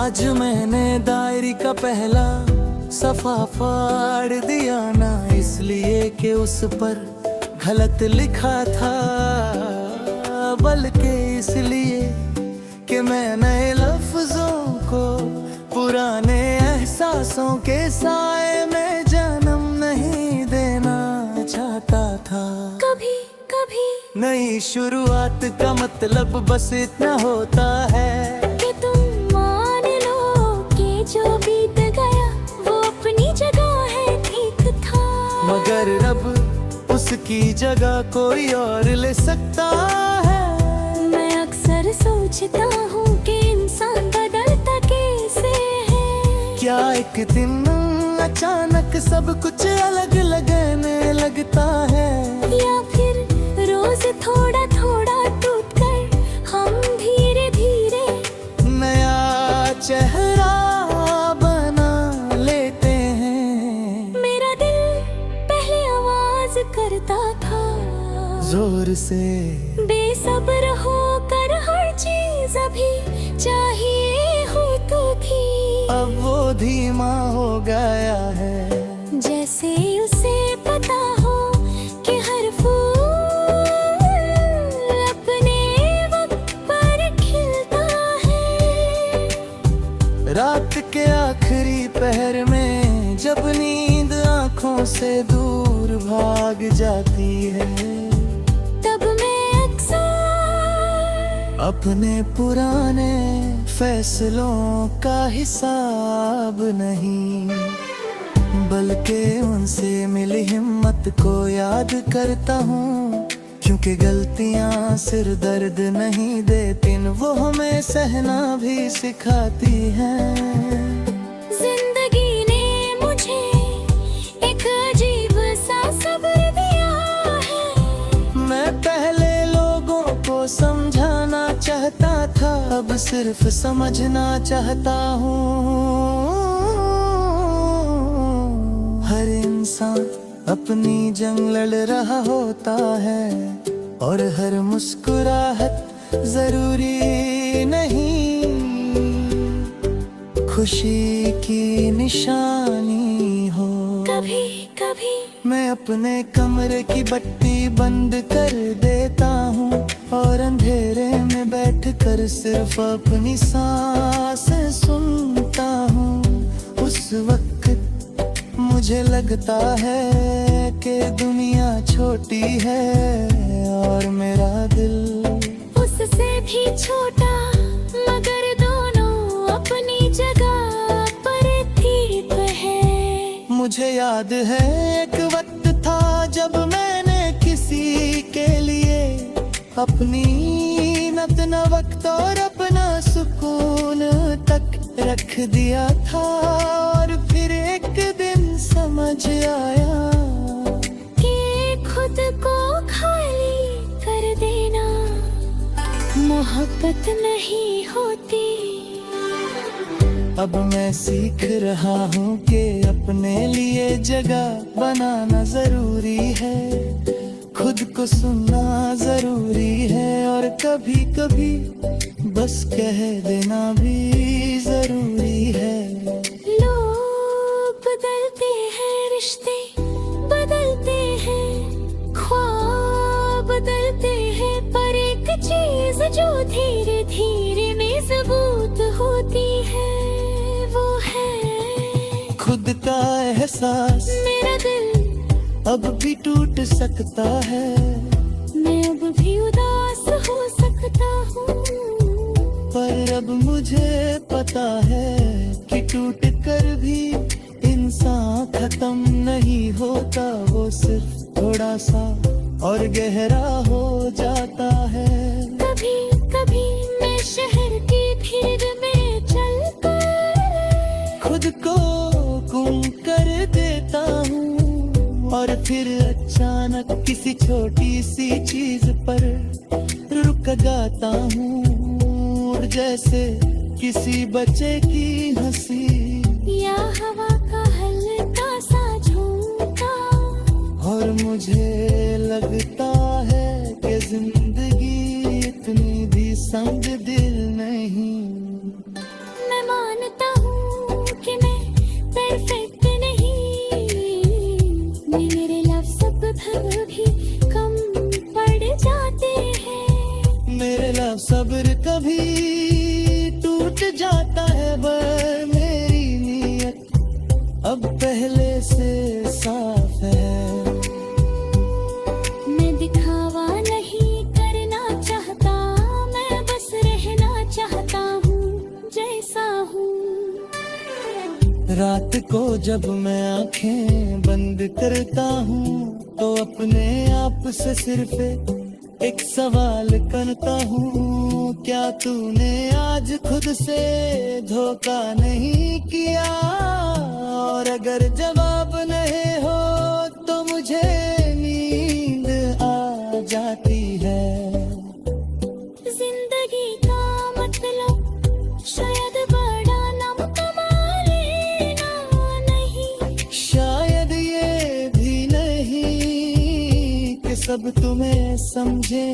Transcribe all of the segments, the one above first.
आज मैंने डायरी का पहला सफा फाड़ दिया ना, इसलिए कि उस पर गलत लिखा था, बल्कि इसलिए कि मैं नए लफ्जों को पुराने एहसासों के साए में जन्म नहीं देना चाहता था। कभी कभी नई शुरुआत का मतलब बस इतना होता है कि तुम मान लो कि जो बीत गया वो अपनी जगह है, ठीक था। मगर अब उसकी जगह कोई और ले सकता है। मैं अक्सर सोचता हूँ कि इंसान बदलता कैसे है। क्या एक दिन अचानक सब कुछ अलग लगने लगता है, या फिर रोज थोड़ा थोड़ा टूट कर हम धीरे धीरे नया चेहरा बना लेते हैं। मेरा दिल पहले आवाज करता था जोर से, बेसब्र होकर हर चीज अभी चाहिए होती थी। अब वो धीमा हो गया है, जैसे उसे पता हो कि हर फूल अपने वक्त पर खिलता है। रात के आखिरी पहर में जब नींद आंखों से दूर भाग जाती है, तब मैं अक्सर अपने पुराने फैसलों का हिसाब नहीं, बल्कि उनसे मिली हिम्मत को याद करता हूँ। क्योंकि गलतियाँ सिर दर्द नहीं देती, वो हमें सहना भी सिखाती हैं। जिंदगी ने मुझे एक अजीब सा सब्र दिया है। मैं पहले लोगों को समझाना चाहता था, अब सिर्फ समझना चाहता हूँ। हर इंसान अपनी जंग लड़ रहा होता है, और हर मुस्कुराहट जरूरी नहीं खुशी की निशानी हो। कभी कभी मैं अपने कमरे की बत्ती बंद कर देता हूँ, और अंधेरे में बैठकर सिर्फ अपनी सांसें सुनता हूँ। उस वक्त मुझे लगता है कि दुनिया छोटी है और मेरा दिल उससे भी छोटा, मगर दोनों अपनी जगह पर ठीक है। मुझे याद है एक वक्त था जब मैंने किसी के लिए अपनी नींद, न वक्त और अपना सुकून तक रख दिया था। और फिर एक दिन समझ आया कि खुद को खाली कर देना मोहब्बत नहीं होती। अब मैं सीख रहा हूँ कि अपने लिए जगह बनाना जरूरी है, खुद को सुनना जरूरी है, और कभी कभी बस कह देना भी जरूरी है। लोग बदलते हैं, रिश्ते बदलते हैं, ख्वाब बदलते हैं, पर एक चीज जो धीरे धीरे मजबूत होती है वो है खुद का एहसास। मेरा दिल अब भी टूट सकता है, मैं अब भी उदास हो सकता हूँ, पर अब मुझे पता है कि टूट कर भी इंसान खत्म नहीं होता, वो सिर्फ थोड़ा सा और गहरा हो जाता है। कभी कभी मैं शहर की भीड़ में चलकर खुद को गुम कर देता हूँ, और फिर अचानक किसी छोटी सी चीज पर रुक जाता हूँ, और जैसे किसी बच्चे की हंसी या हवा का हल्का सा झोंका, और मुझे लगता है कि जिंदगी इतनी भी संग दिल नहीं। मैं मानता हूँ कि मैं परफेक्ट नहीं, मेरे लफ्ज़ भी कम पड़ जाते हैं। मेरे लफ्ज़ सब्र कभी टूट जाता है, पर मेरी नीयत अब पहले से साफ है। मैं दिखावा नहीं करना चाहता, मैं बस रहना चाहता हूँ जैसा हूँ। रात को जब मैं आंखें बंद करता हूँ तो अपने आप से सिर्फ एक सवाल करता हूँ, क्या तूने आज खुद से धोखा नहीं किया? और अगर जवाब नहीं हो तो मुझे नींद आ जाती है। जिंदगी का मतलब शायद बड़ा नाम कमा लेना नहीं, शायद ये भी नहीं कि सब तुम्हें समझे,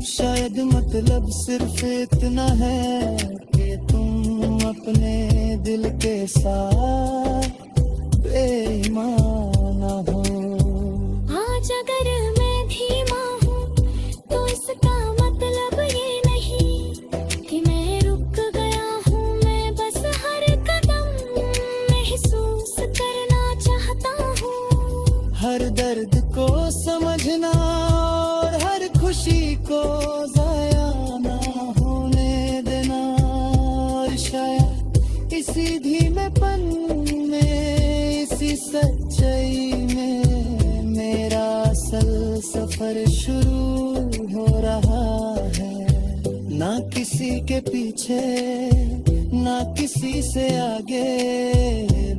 शायद मतलब सिर्फ इतना है कि तुम अपने दिल के साथ बेईमान हो। आज अगर मैं धीमा हूँ तो इसका मतलब ये नहीं कि मैं रुक गया हूँ, मैं बस हर कदम महसूस करना चाहता हूँ। हर दर्द को समझना और हर खुशी को जाया ना होने देना, और शायद इसी धीमेपन में, इसी सच्चाई में मेरा असल सफर शुरू हो रहा है। ना किसी के पीछे, ना किसी से आगे,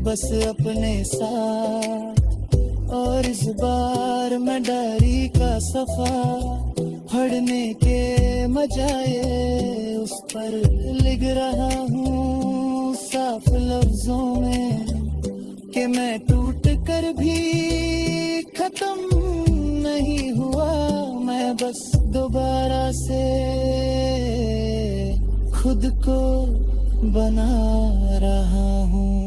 बस अपने साथ। और इस बार मैं डायरी का सफा पढ़ने के बजाय उस पर लिख रहा हूँ साफ लफ्जों में कि मैं टूट कर भी खत्म नहीं हुआ, मैं बस दोबारा से खुद को बना रहा हूँ।